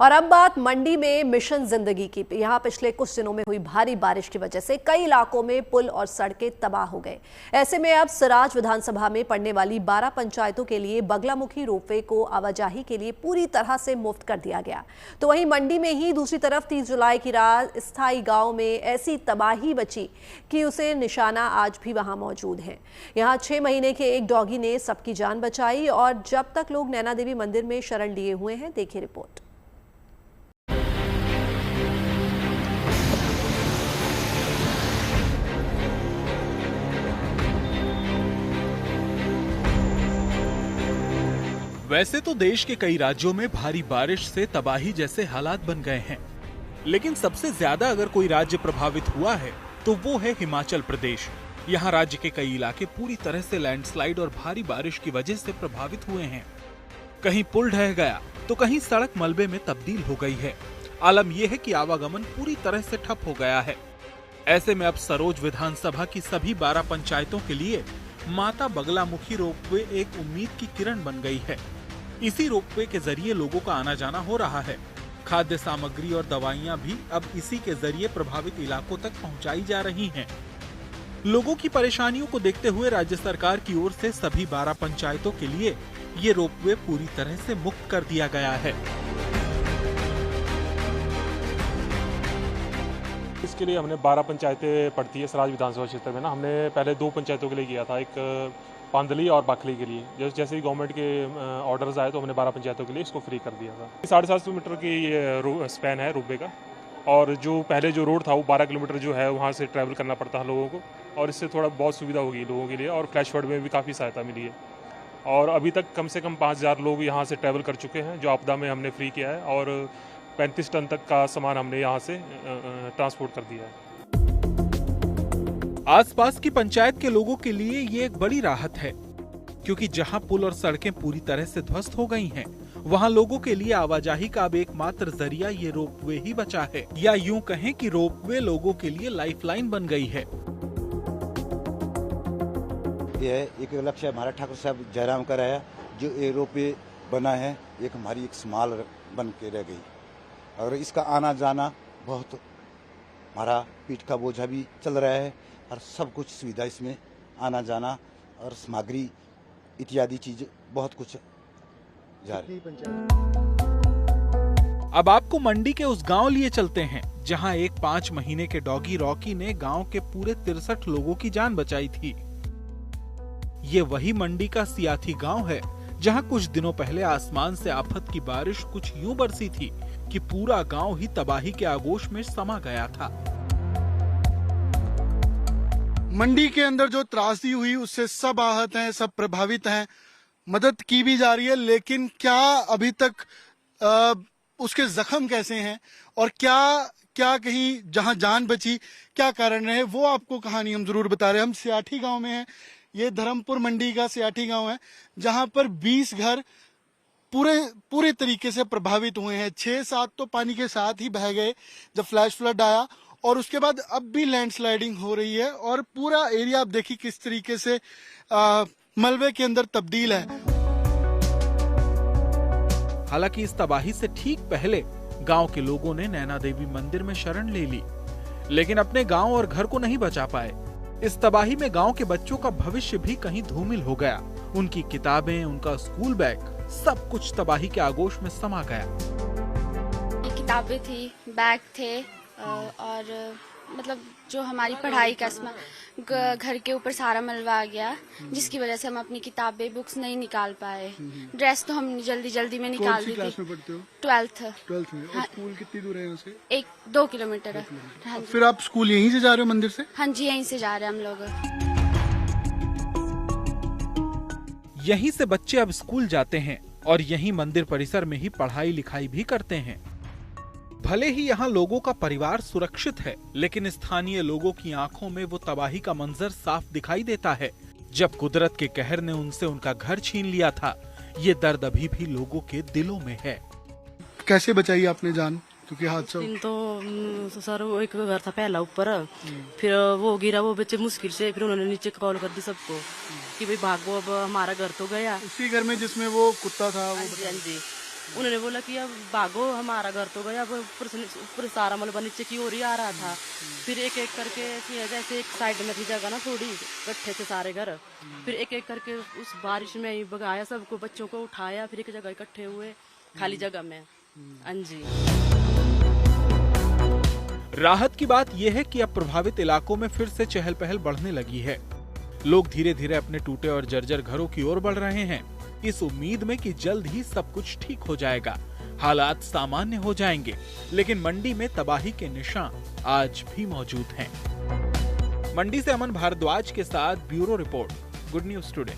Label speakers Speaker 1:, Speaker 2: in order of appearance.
Speaker 1: और अब बात मंडी में मिशन जिंदगी की। यहाँ पिछले कुछ दिनों में हुई भारी बारिश की वजह से कई इलाकों में पुल और सड़कें तबाह हो गए। ऐसे में अब सराज विधानसभा में पड़ने वाली 12 पंचायतों के लिए बगलामुखी रोपवे को आवाजाही के लिए पूरी तरह से मुफ्त कर दिया गया। तो वहीं मंडी में ही दूसरी तरफ 30 जुलाई की रात स्थाई गांव में ऐसी तबाही मची कि उसे निशाना आज भी वहां मौजूद है। यहाँ 6 महीने के एक डॉगी ने सबकी जान बचाई और जब तक लोग नैना देवी मंदिर में शरण लिए हुए हैं। देखिए रिपोर्ट।
Speaker 2: वैसे तो देश के कई राज्यों में भारी बारिश से तबाही जैसे हालात बन गए हैं, लेकिन सबसे ज्यादा अगर कोई राज्य प्रभावित हुआ है तो वो है हिमाचल प्रदेश। यहाँ राज्य के कई इलाके पूरी तरह से लैंडस्लाइड और भारी बारिश की वजह से प्रभावित हुए हैं। कहीं पुल ढह गया तो कहीं सड़क मलबे में तब्दील हो गई है। आलम यह है कि आवागमन पूरी तरह से ठप हो गया है। ऐसे में अब सरोज विधानसभा की सभी 12 पंचायतों के लिए माता बगलामुखी रोपवे एक उम्मीद की किरण बन गई है। इसी रोपवे के जरिए लोगों का आना जाना हो रहा है। खाद्य सामग्री और दवाइयां भी अब इसी के जरिए प्रभावित इलाकों तक पहुंचाई जा रही हैं। लोगों की परेशानियों को देखते हुए राज्य सरकार की ओर से सभी 12 पंचायतों के लिए ये रोपवे पूरी तरह से मुक्त कर दिया गया है।
Speaker 3: इसके लिए हमने 12 पंचायतें पड़ती है सराज विधानसभा क्षेत्र में ना। हमने पहले 2 पंचायतों के लिए किया था, एक पांदली और बाखली के लिए। जैसे ही गवर्नमेंट के ऑर्डर्स आए तो हमने 12 पंचायतों के लिए इसको फ्री कर दिया था। 750 मीटर की ये स्पैन है रोपवे का, और जो पहले जो रोड था वो 12 किलोमीटर जो है वहाँ से ट्रैवल करना पड़ता है लोगों को, और इससे थोड़ा बहुत सुविधा होगी लोगों के लिए, और फ्लैश फ्लड में भी काफ़ी सहायता मिली है। और अभी तक कम से कम 5000 लोग यहाँ से ट्रैवल कर चुके हैं, जो आपदा में हमने फ्री किया है, और 35 टन तक का सामान हमने यहाँ से ट्रांसपोर्ट कर दिया है।
Speaker 2: आसपास की पंचायत के लोगों के लिए ये एक बड़ी राहत है, क्योंकि जहां पुल और सड़कें पूरी तरह से ध्वस्त हो गई हैं, वहां लोगों के लिए आवाजाही का अब एकमात्र जरिया ये रोपवे ही बचा है, या यूं कहें कि रोपवे लोगों के लिए लाइफलाइन बन गई है।
Speaker 4: ये एक लक्ष्य हमारा ठाकुर साहब जयराम का रहा, जो ये रोपवे बना है एक हमारी एक स्माल बन के रह गई, और इसका आना जाना बहुत हमारा पीठ का बोझा भी चल रहा है, और सब कुछ सुविधा इसमें आना जाना और सामग्री इत्यादि चीज बहुत कुछ जा रही है।
Speaker 2: अब आपको मंडी के उस गांव लिए चलते हैं जहां एक 5 महीने के डॉगी रॉकी ने गांव के पूरे 63 लोगों की जान बचाई थी। ये वही मंडी का सियाथी गांव है जहां कुछ दिनों पहले आसमान से आफत की बारिश कुछ यूं बरसी थी कि पूरा गांव ही तबाही के आगोश में समा गया था।
Speaker 5: मंडी के अंदर जो त्रासदी हुई उससे सब आहत हैं, सब प्रभावित हैं, मदद की भी जा रही है, लेकिन क्या अभी तक उसके जख्म कैसे हैं और क्या कहीं जहां जान बची क्या कारण रहे, वो आपको कहानी हम जरूर बता रहे हैं। हम सियाठी गांव में हैं, ये धर्मपुर मंडी का सियाठी गांव है, जहां पर 20 घर पूरे तरीके से प्रभावित हुए हैं। 6-7 तो पानी के साथ ही बह गए जब फ्लैश फ्लड आया, और उसके बाद अब भी लैंडस्लाइडिंग हो रही है, और पूरा एरिया आप देखिए किस तरीके से मलबे के अंदर तब्दील है।
Speaker 2: हालांकि इस तबाही से ठीक पहले गांव के लोगों ने नैना देवी मंदिर में शरण ले ली, लेकिन अपने गांव और घर को नहीं बचा पाए। इस तबाही में गांव के बच्चों का भविष्य भी कहीं धूमिल हो गया। उनकी किताबें, उनका स्कूल बैग, सब कुछ तबाही के आगोश में समा गया।
Speaker 6: किताबें थी, बैग थे, और मतलब जो हमारी पढ़ाई का घर के ऊपर सारा मलबा आ गया, जिसकी वजह से हम अपनी किताबें, बुक्स नहीं निकाल पाए। ड्रेस तो हम जल्दी में निकाल दी थी।
Speaker 5: क्लास में पढ़ते हो?
Speaker 6: 12th
Speaker 5: में। और स्कूल कितनी दूर है यहाँ से?
Speaker 6: 1-2 किलोमीटर है। हाँ,
Speaker 5: फिर आप स्कूल यहीं से जा रहे हो मंदिर से?
Speaker 6: हाँ जी, यहीं से जा रहे हैं हम लोग।
Speaker 2: यहीं से बच्चे अब स्कूल जाते हैं और यहीं मंदिर परिसर में ही पढ़ाई लिखाई भी करते हैं। भले ही यहाँ लोगों का परिवार सुरक्षित है, लेकिन स्थानीय लोगों की आंखों में वो तबाही का मंजर साफ दिखाई देता है जब कुदरत के कहर ने उनसे उनका घर छीन लिया था। ये दर्द अभी भी लोगों के दिलों में है।
Speaker 5: कैसे बचाई आपने जान? क्योंकि हादसा
Speaker 7: तो सर वो एक घर था पहला ऊपर, फिर वो गिरा, वो बच्चे मुश्किल से, फिर उन्होंने नीचे कॉल कर दी सबको कि भाई भागो, अब हमारा घर तो गया।
Speaker 5: उसी घर में जिसमें वो कुत्ता था वो?
Speaker 7: हाँ जी। उन्होंने बोला कि अब भागो, हमारा घर तो गया, अब ऊपर सारा मलबा नीचे की ओर ही आ रहा था। फिर एक एक करके जैसे एक साइड में थी जगह ना थोड़ी, इकट्ठे थे सारे घर, फिर एक एक करके उस बारिश में ही भगाया सबको, बच्चों को उठाया, फिर एक जगह इकट्ठे हुए खाली जगह में। हाँ जी।
Speaker 2: राहत की बात यह है कि अब प्रभावित इलाकों में फिर से चहल पहल बढ़ने लगी है। लोग धीरे धीरे अपने टूटे और जर्जर घरों की ओर बढ़ रहे हैं, इस उम्मीद में कि जल्द ही सब कुछ ठीक हो जाएगा, हालात सामान्य हो जाएंगे। लेकिन मंडी में तबाही के निशान आज भी मौजूद हैं। मंडी से अमन भारद्वाज के साथ bureau report, good news today.